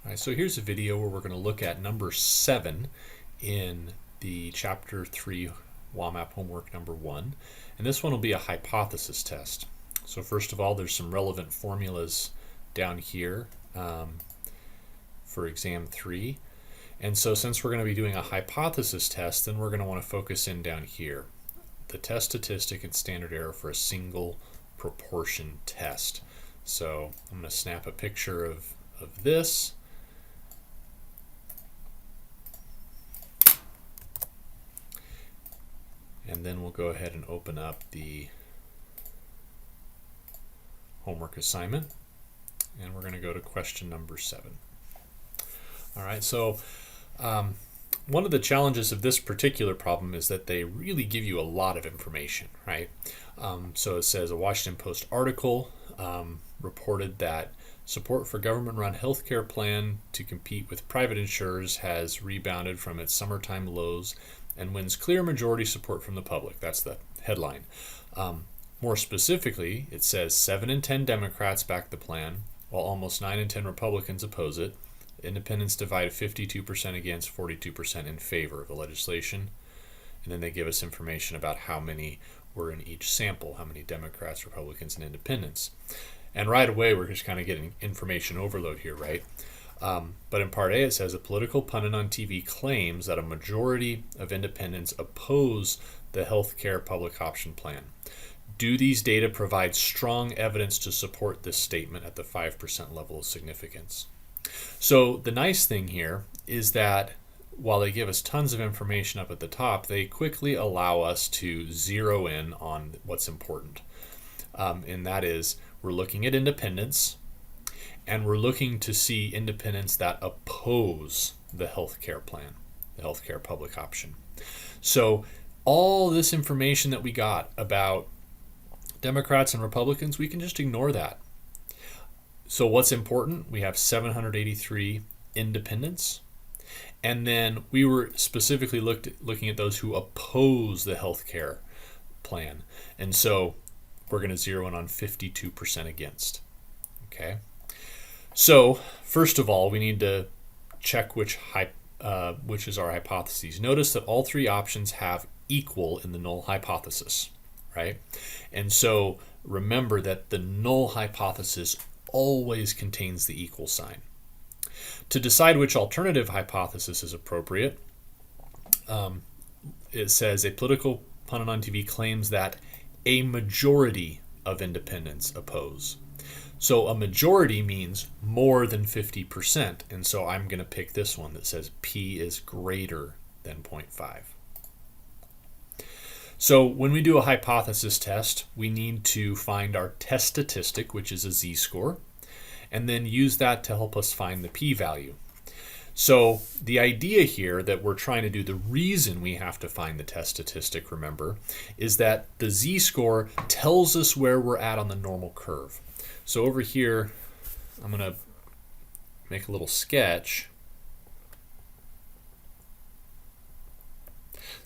All right, so here's a video where we're going to look at number 7 in the chapter 3 WAMAP homework number 1. And this one will be a hypothesis test. So first of all, there's some relevant formulas down here for exam 3. And so since we're going to be doing a hypothesis test, then we're going to want to focus in down here. The test statistic and standard error for a single proportion test. So I'm going to snap a picture of this. And then we'll go ahead and open up the homework assignment. And we're going to go to question number 7. All right, so one of the challenges of this particular problem is that they really give you a lot of information, right? So it says a Washington Post article reported that support for government-run healthcare plan to compete with private insurers has rebounded from its summertime lows and wins clear majority support from the public. That's the headline. More specifically, it says 7 in 10 Democrats back the plan, while almost 9 in 10 Republicans oppose it. Independents divided 52% against, 42% in favor of the legislation. And then they give us information about how many were in each sample, how many Democrats, Republicans, and independents. And right away, we're just kind of getting information overload here, right? But in part A, it says a political pundit on TV claims that a majority of independents oppose the healthcare public option plan. Do these data provide strong evidence to support this statement at the 5% level of significance? So the nice thing here is that while they give us tons of information up at the top, they quickly allow us to zero in on what's important. And that is, we're looking at independents, and we're looking to see independents that oppose the healthcare plan, the healthcare public option. So all this information that we got about Democrats and Republicans, we can just ignore that. So what's important? We have 783 independents. And then we were specifically looking at those who oppose the healthcare plan. And so we're going to zero in on 52% against. Okay. So first of all, we need to check which is our hypotheses. Notice that all three options have equal in the null hypothesis, right? And so remember that the null hypothesis always contains the equal sign. To decide which alternative hypothesis is appropriate, it says a political pundit on TV claims that a majority of independents oppose. So a majority means more than 50%, and so I'm going to pick this one that says P is greater than 0.5. So when we do a hypothesis test, we need to find our test statistic, which is a z-score, and then use that to help us find the p-value. So the idea here that we're trying to do, the reason we have to find the test statistic, remember, is that the z-score tells us where we're at on the normal curve. So over here, I'm going to make a little sketch.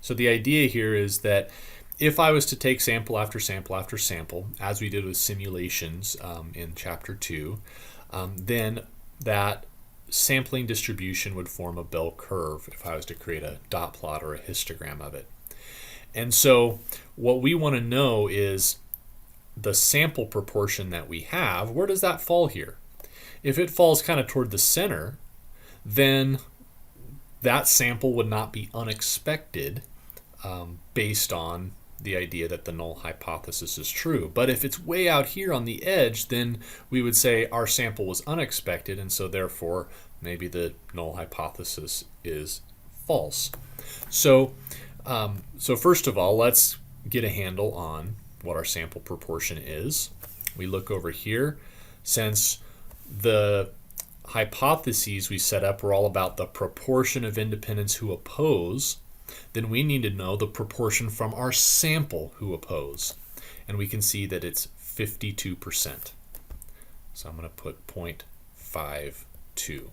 So the idea here is that if I was to take sample after sample after sample, as we did with simulations in chapter 2, then that sampling distribution would form a bell curve if I was to create a dot plot or a histogram of it. And so what we want to know is the sample proportion that we have, where does that fall here? If it falls kind of toward the center, then that sample would not be unexpected based on the idea that the null hypothesis is true. But if it's way out here on the edge, then we would say our sample was unexpected, and so therefore maybe the null hypothesis is false. So first of all, let's get a handle on what our sample proportion is. We look over here. Since the hypotheses we set up were all about the proportion of independents who oppose, then we need to know the proportion from our sample who oppose. And we can see that it's 52%. So I'm going to put 0.52.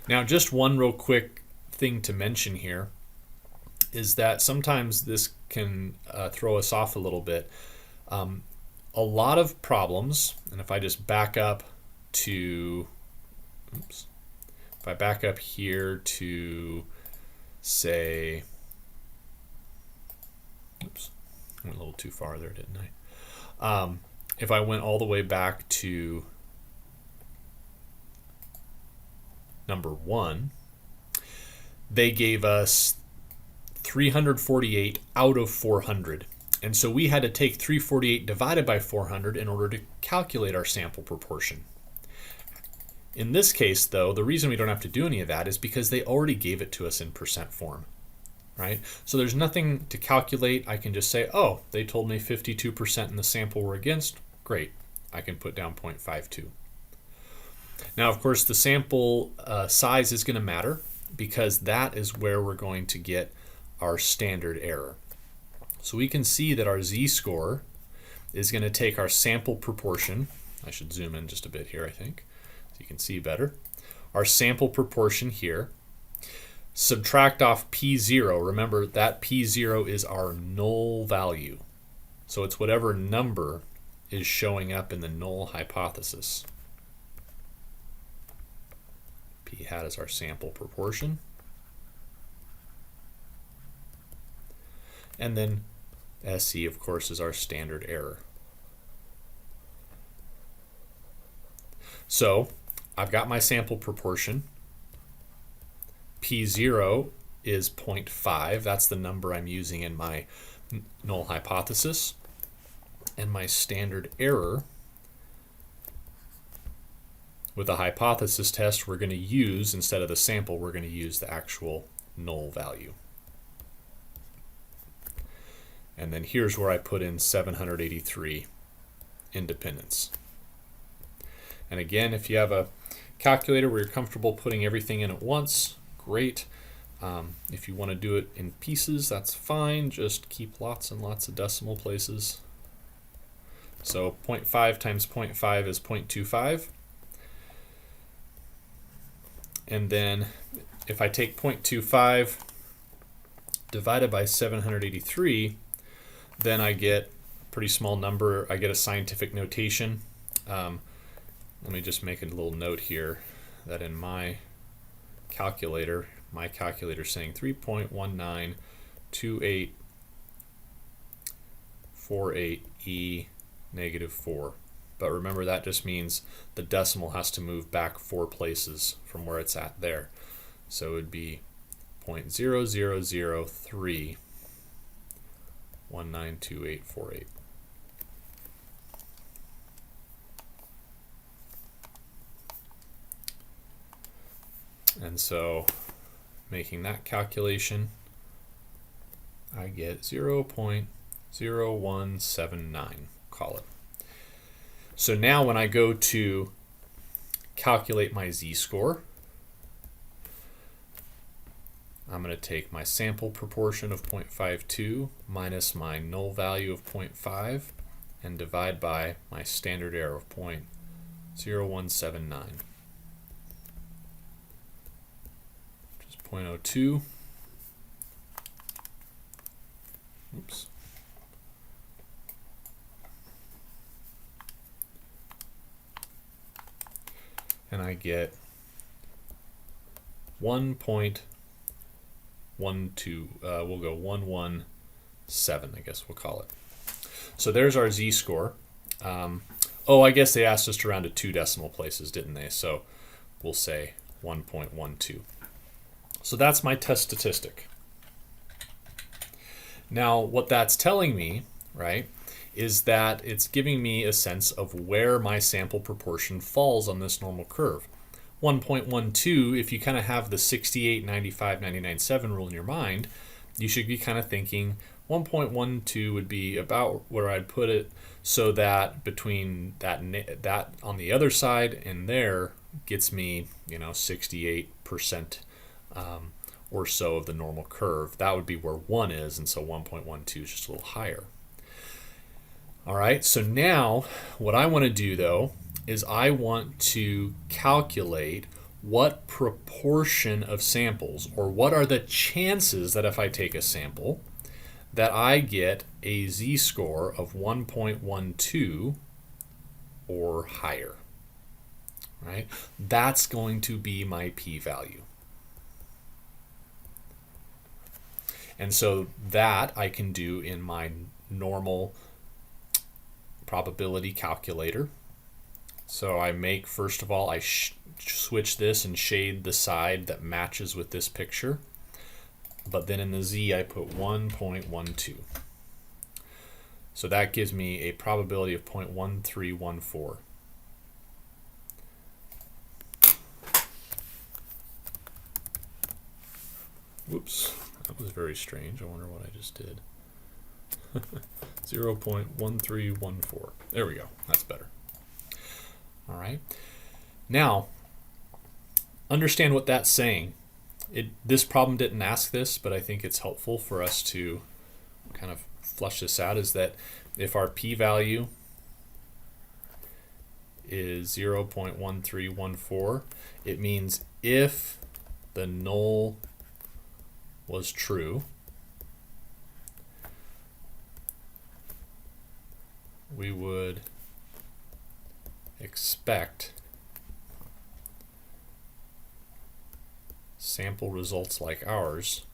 Now, just one real quick thing to mention here is that sometimes this can throw us off a little bit. A lot of problems, and if I just back up to, if I back up here to say, oops, I went a little too far there, didn't I? If I went all the way back to number 1, they gave us 348 out of 400. And so we had to take 348 divided by 400 in order to calculate our sample proportion. In this case, though, the reason we don't have to do any of that is because they already gave it to us in percent form, right? So there's nothing to calculate. I can just say, oh, they told me 52% in the sample were against. Great. I can put down 0.52. Now, of course, the sample size is going to matter because that is where we're going to get our standard error. So we can see that our z-score is going to take our sample proportion. I should zoom in just a bit here, I think, so you can see better. Our sample proportion here. Subtract off p0. Remember that p0 is our null value. So it's whatever number is showing up in the null hypothesis. P hat is our sample proportion. And then SE, of course, is our standard error. So I've got my sample proportion. P0 is 0.5. That's the number I'm using in my null hypothesis. And my standard error, with a hypothesis test, we're going to use, instead of the sample, we're going to use the actual null value. And then here's where I put in 783 independence. And again, if you have a calculator where you're comfortable putting everything in at once, great. If you want to do it in pieces, that's fine. Just keep lots and lots of decimal places. So 0.5 times 0.5 is 0.25. And then if I take 0.25 divided by 783, then I get a pretty small number. I get a scientific notation. Let me just make a little note here that in my calculator is saying 3.192848E negative 4. But remember, that just means the decimal has to move back 4 places from where it's at there. So it would be 0.0003 192848. And so making that calculation, I get 0.0179, call it. So now when I go to calculate my z-score, I'm going to take my sample proportion of 0.52 minus my null value of 0.5 and divide by my standard error of 0.0179, which is 0.02. Oops. And I get 1.12, we'll go 117, I guess we'll call it. So there's our z-score. Oh, I guess they asked us to round to 2 decimal places, didn't they? So we'll say 1.12. So that's my test statistic. Now, what that's telling me, right, is that it's giving me a sense of where my sample proportion falls on this normal curve. 1.12, if you kind of have the 68, 95, 99.7 rule in your mind, you should be kind of thinking 1.12 would be about where I'd put it, so that between that on the other side and there gets me, 68% or so of the normal curve. That would be where 1 is, and so 1.12 is just a little higher. All right, so now what I want to do, though, is I want to calculate what proportion of samples, or what are the chances that if I take a sample, that I get a z-score of 1.12 or higher. right? That's going to be my p-value. And so that I can do in my normal probability calculator. So I make, first of all, I switch this and shade the side that matches with this picture. But then in the z, I put 1.12. So that gives me a probability of 0.1314. Whoops, that was very strange. I wonder what I just did. 0.1314. There we go. That's better. All right. Now, understand what that's saying. This problem didn't ask this, but I think it's helpful for us to kind of flush this out, is that if our p-value is 0.1314, it means if the null was true, we would expect sample results like ours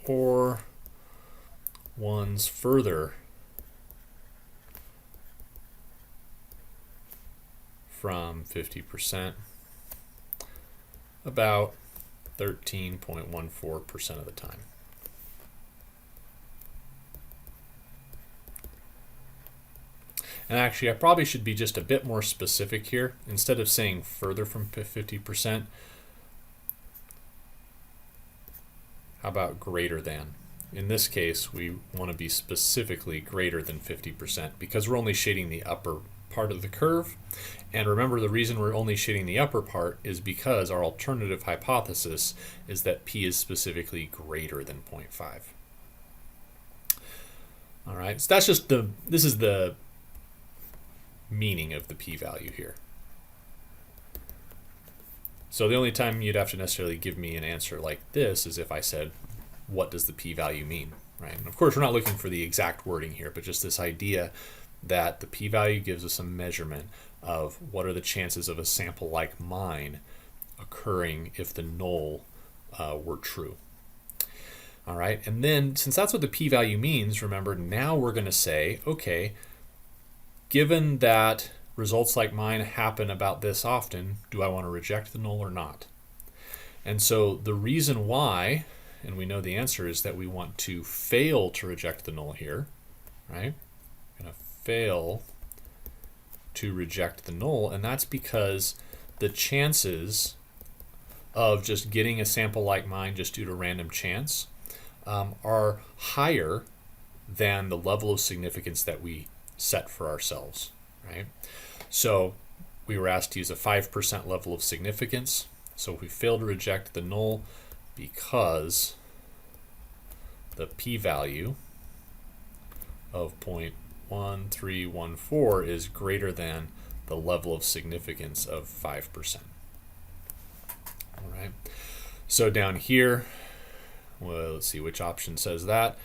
or ones further from 50%, about 13.14% of the time. And actually, I probably should be just a bit more specific here. Instead of saying further from 50%, how about greater than? In this case, we want to be specifically greater than 50% because we're only shading the upper part of the curve. And remember, the reason we're only shading the upper part is because our alternative hypothesis is that p is specifically greater than 0.5. All right, so that's just this is the meaning of the p-value here. So the only time you'd have to necessarily give me an answer like this is if I said, what does the p-value mean, right? And of course, we're not looking for the exact wording here, but just this idea that the p-value gives us a measurement of what are the chances of a sample like mine occurring if the null were true. All right, and then since that's what the p-value means, remember, now we're going to say, okay, given that results like mine happen about this often, do I want to reject the null or not? And so the reason why, and we know the answer, is that we want to fail to reject the null here, right? We're going to fail to reject the null, and that's because the chances of just getting a sample like mine just due to random chance are higher than the level of significance that we set for ourselves, right? So we were asked to use a 5% level of significance. So if we fail to reject the null because the p-value of 0.1314 is greater than the level of significance of 5%. All right. So down here, well, let's see which option says that.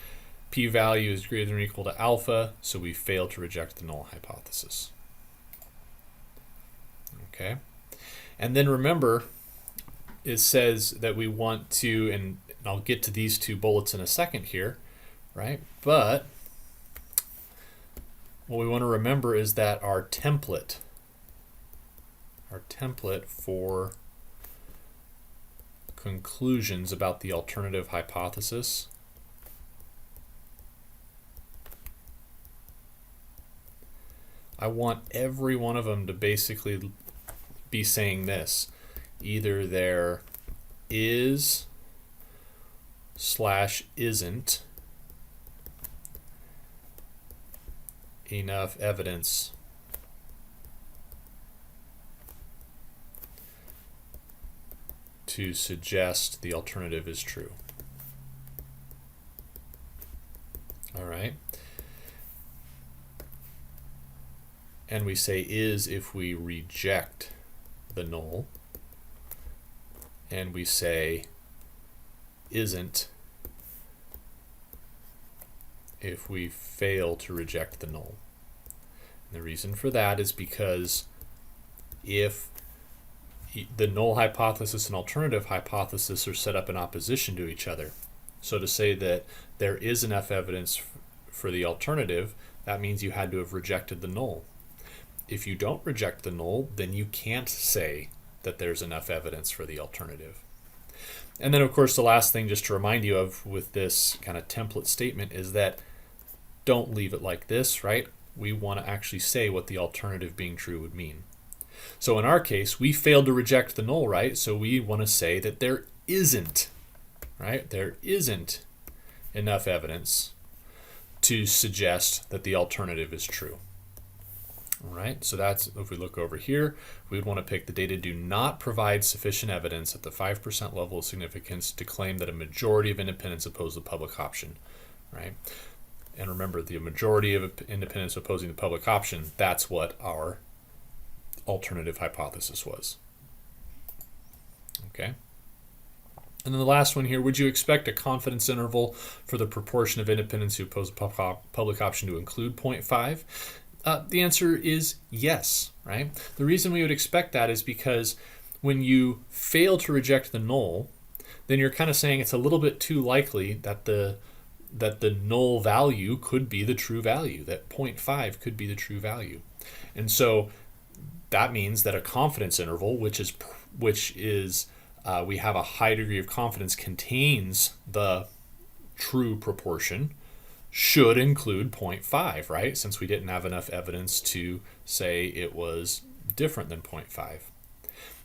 P-value is greater than or equal to alpha, so we fail to reject the null hypothesis. Okay. And then remember, it says that we want to, and I'll get to these two bullets in a second here, right? But what we want to remember is that our template for conclusions about the alternative hypothesis I want every one of them to basically be saying this. Either there is / isn't enough evidence to suggest the alternative is true. All right. And we say is if we reject the null. And we say isn't if we fail to reject the null. And the reason for that is because if the null hypothesis and alternative hypothesis are set up in opposition to each other, so to say that there is enough evidence for the alternative, that means you had to have rejected the null. If you don't reject the null, then you can't say that there's enough evidence for the alternative. And then, of course, the last thing just to remind you of with this kind of template statement is that don't leave it like this, right? We want to actually say what the alternative being true would mean. So in our case, we failed to reject the null, right? So we want to say that there isn't, right? There isn't enough evidence to suggest that the alternative is true. All right, so that's, if we look over here, we would want to pick the data do not provide sufficient evidence at the 5% level of significance to claim that a majority of independents oppose the public option, right? And remember, the majority of independents opposing the public option, that's what our alternative hypothesis was. Okay. And then the last one here, would you expect a confidence interval for the proportion of independents who oppose the public option to include 0.5? The answer is yes, right? The reason we would expect that is because when you fail to reject the null, then you're kind of saying it's a little bit too likely that the null value could be the true value, that 0.5 could be the true value. And so that means that a confidence interval, which is we have a high degree of confidence contains the true proportion, should include 0.5, right? Since we didn't have enough evidence to say it was different than 0.5.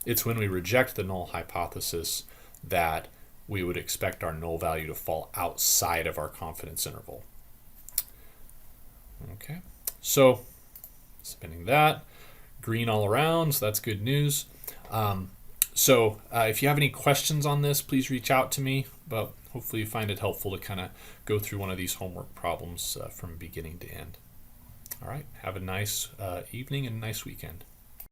It's when we reject the null hypothesis that we would expect our null value to fall outside of our confidence interval. Okay, so spinning that, green all around, so that's good news. So if you have any questions on this, please reach out to me, but hopefully you find it helpful to kind of go through one of these homework problems from beginning to end. All right, have a nice evening and a nice weekend.